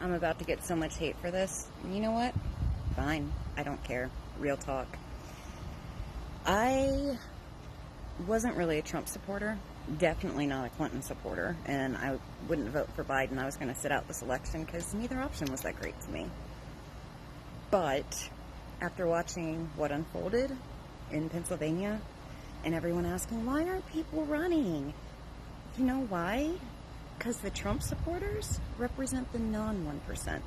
I'm about to get so much hate for this. You know what? Fine. I don't care. Real talk. I wasn't really a Trump supporter. Definitely not a Clinton supporter. And I wouldn't vote for Biden. I was going to sit out this election because neither option was that great to me. But after watching what unfolded in Pennsylvania and everyone asking, why aren't people running? You know why? Because the Trump supporters represent the non-1%.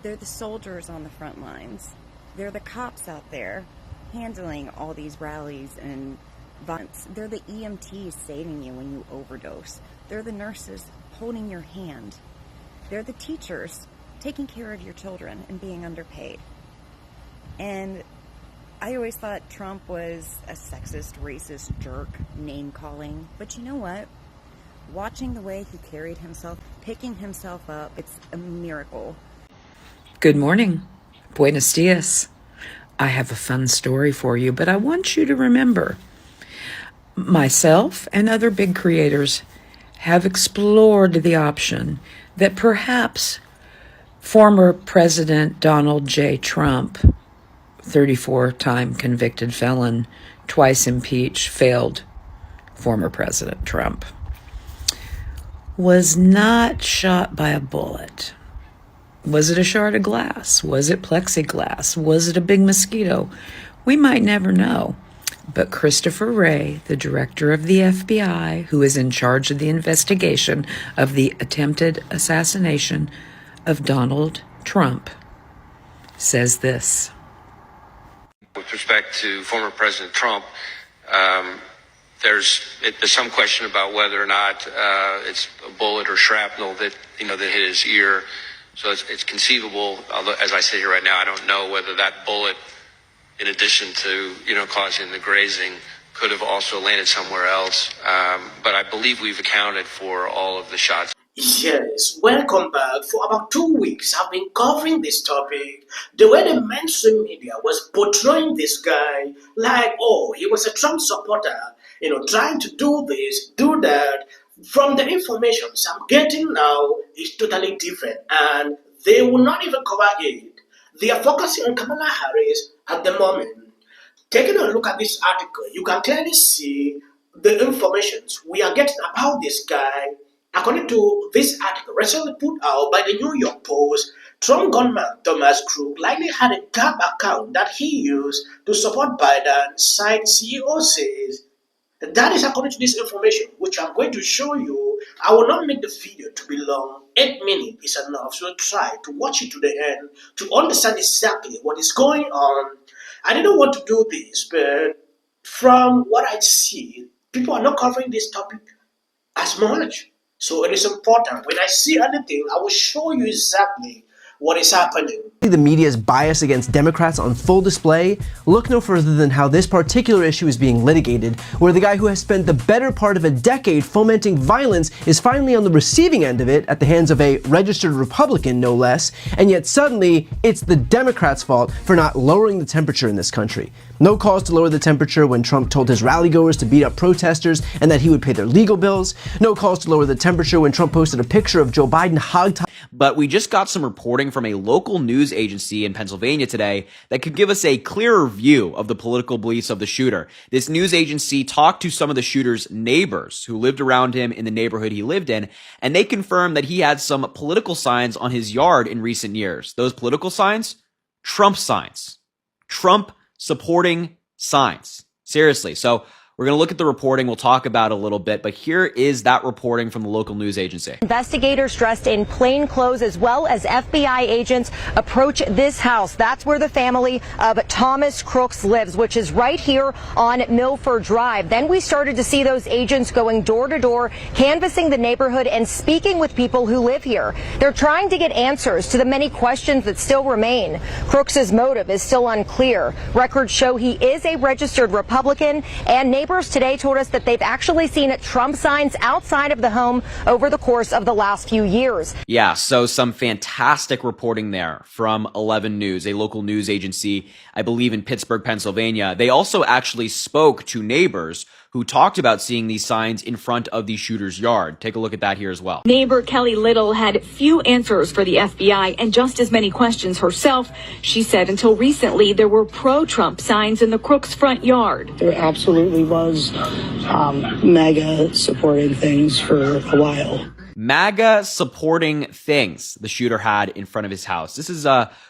They're the soldiers on the front lines. They're the cops out there handling all these rallies and violence. They're the EMTs saving you when you overdose. They're the nurses holding your hand. They're the teachers taking care of your children and being underpaid. And I always thought Trump was a sexist, racist jerk, name-calling. But you know what? Watching the way he carried himself, picking himself up, it's a miracle. Good morning. Buenos dias. I have a fun story for you, but I want you to remember, myself and other big creators have explored the option that perhaps former President Donald J. Trump, 34-time convicted felon, twice impeached, failed former President Trump, was not shot by a bullet. Was it a shard of glass? Was it plexiglass? Was it a big mosquito? We might never know. But Christopher Wray, the director of the FBI, who is in charge of the investigation of the attempted assassination of Donald Trump, says this. With respect to former President Trump, there's some question about whether or not it's a bullet or shrapnel that that hit his ear. So it's conceivable. Although, as I sit here right now, I don't know whether that bullet, in addition to causing the grazing, could have also landed somewhere else. But I believe we've accounted for all of the shots. Yes, welcome back. For about 2 weeks, I've been covering this topic. The way the mainstream media was portraying this guy like, oh, he was a Trump supporter, trying to do this, do that. From the information I'm getting now, is totally different, and they will not even cover it. They are focusing on Kamala Harris at the moment. Taking a look at this article, you can clearly see the information we are getting about this guy. According to this article recently put out by the New York Post, Trump gunman Thomas Crook likely had a Gap account that he used to support Biden, site CEO says. That is according to this information, which I'm going to show you. I will not make the video to be long. 8 minutes is enough, so try to watch it to the end to understand exactly what is going on. I didn't want to do this, but from what I see, people are not covering this topic as much. So it is important. When I see anything, I will show you exactly what is happening. The media's bias against Democrats on full display, look no further than how this particular issue is being litigated, where the guy who has spent the better part of a decade fomenting violence is finally on the receiving end of it at the hands of a registered Republican, no less, and yet suddenly it's the Democrats' fault for not lowering the temperature in this country. No calls to lower the temperature when Trump told his rallygoers to beat up protesters and that he would pay their legal bills. No calls to lower the temperature when Trump posted a picture of Joe Biden hogtied. But we just got some reporting from a local news agency in Pennsylvania today that could give us a clearer view of the political beliefs of the shooter. This news agency talked to some of the shooter's neighbors who lived around him in the neighborhood he lived in, and they confirmed that he had some political signs on his yard in recent years. Those political signs? Trump signs. Trump supporting signs. Seriously. So we're going to look at the reporting. We'll talk about it a little bit, but here is that reporting from the local news agency. Investigators dressed in plain clothes as well as FBI agents approach this house. That's where the family of Thomas Crooks lives, which is right here on Milford Drive. Then we started to see those agents going door to door, canvassing the neighborhood and speaking with people who live here. They're trying to get answers to the many questions that still remain. Crooks's motive is still unclear. Records show he is a registered Republican, and neighbors today told us that they've actually seen Trump signs outside of the home over the course of the last few years. Yeah, so some fantastic reporting there from 11 News, a local news agency, I believe in Pittsburgh, Pennsylvania. They also actually spoke to neighbors who talked about seeing these signs in front of the shooter's yard. Take a look at that here as well. Neighbor Kelly Little had few answers for the FBI and just as many questions herself. She said until recently there were pro-Trump signs in the Crooks' front yard. There absolutely was MAGA supporting things for a while. MAGA supporting things the shooter had in front of his house. This is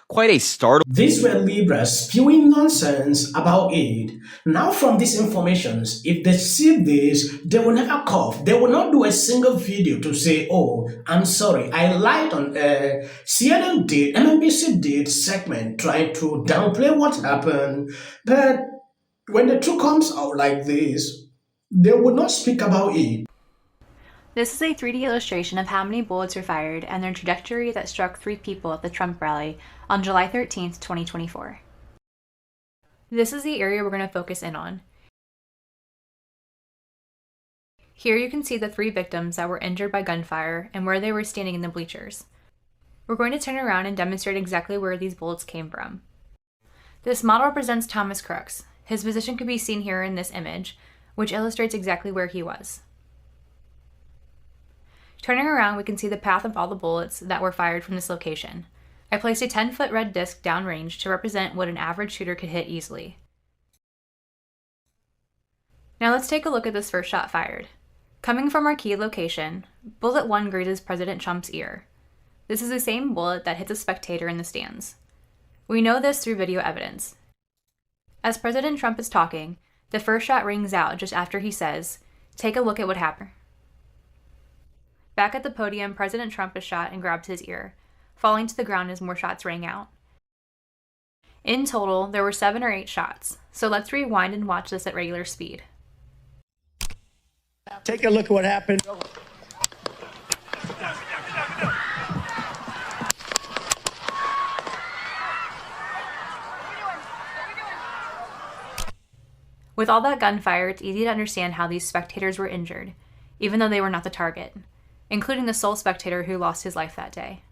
quite a startling. These were Libras spewing nonsense about it. Now from these informations, if they see this, they will never cough. They will not do a single video to say, oh, I'm sorry, I lied on air. CNN did, MNBC did segment trying to downplay what happened. But when the truth comes out like this, they will not speak about it. This is a 3D illustration of how many bullets were fired and their trajectory that struck 3 people at the Trump rally on July 13th, 2024. This is the area we're going to focus in on. Here you can see the 3 victims that were injured by gunfire and where they were standing in the bleachers. We're going to turn around and demonstrate exactly where these bullets came from. This model represents Thomas Crooks. His position can be seen here in this image, which illustrates exactly where he was. Turning around, we can see the path of all the bullets that were fired from this location. I placed a 10-foot red disc downrange to represent what an average shooter could hit easily. Now let's take a look at this first shot fired. Coming from our key location, bullet 1 grazes President Trump's ear. This is the same bullet that hits a spectator in the stands. We know this through video evidence. As President Trump is talking, the first shot rings out just after he says, "Take a look at what happened." Back at the podium, President Trump is shot and grabs his ear, falling to the ground as more shots rang out. In total, there were 7 or 8 shots, so let's rewind and watch this at regular speed. Take a look at what happened. With all that gunfire, it's easy to understand how these spectators were injured, even though they were not the target, including the sole spectator who lost his life that day.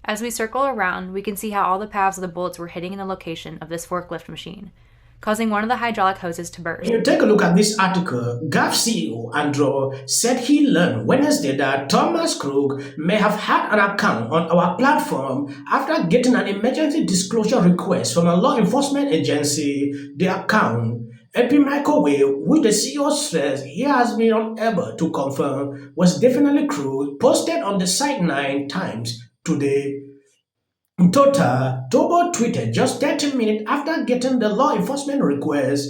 As we circle around, we can see how all the paths of the bullets were hitting in the location of this forklift machine, causing one of the hydraulic hoses to burst. When you take a look at this article, Gap CEO Andrew said he learned Wednesday that Thomas Crook may have had an account on our platform after getting an emergency disclosure request from a law enforcement agency. The account, AP Microwave, which the CEO says he has been unable to confirm, was definitely Crook, posted on the site 9 times today. In total, Tobo tweeted just 30 minutes after getting the law enforcement request.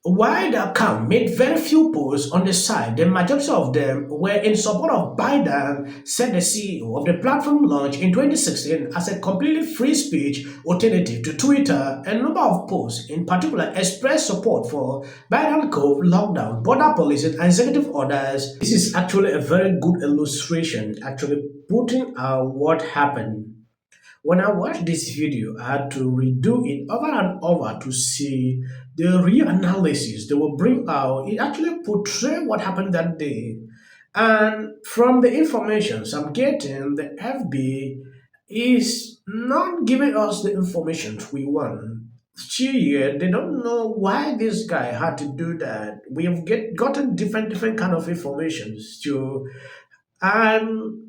While the account made very few posts on the site, the majority of them were in support of Biden, said the CEO of the platform launched in 2016 as a completely free speech alternative to Twitter. A number of posts, in particular, expressed support for Biden-Cove lockdown, border policy, and executive orders. This is actually a very good illustration, actually putting out what happened. When I watched this video, I had to redo it over and over to see the real analysis they will bring out. It actually portrays what happened that day. And from the information I'm getting, the FB is not giving us the information we want. Still yet, they don't know why this guy had to do that. We have gotten different kind of information still. And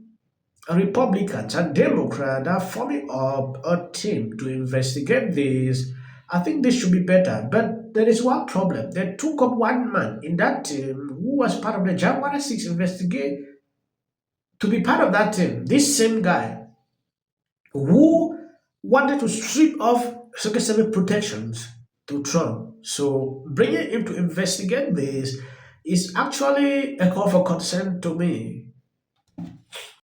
Republicans and Democrats are forming up a team to investigate this. I think this should be better. But there is one problem. They took up one man in that team who was part of the January 6th investigation to be part of that team. This same guy who wanted to strip off Secret Service protections to Trump. So bringing him to investigate this is actually a call for concern to me.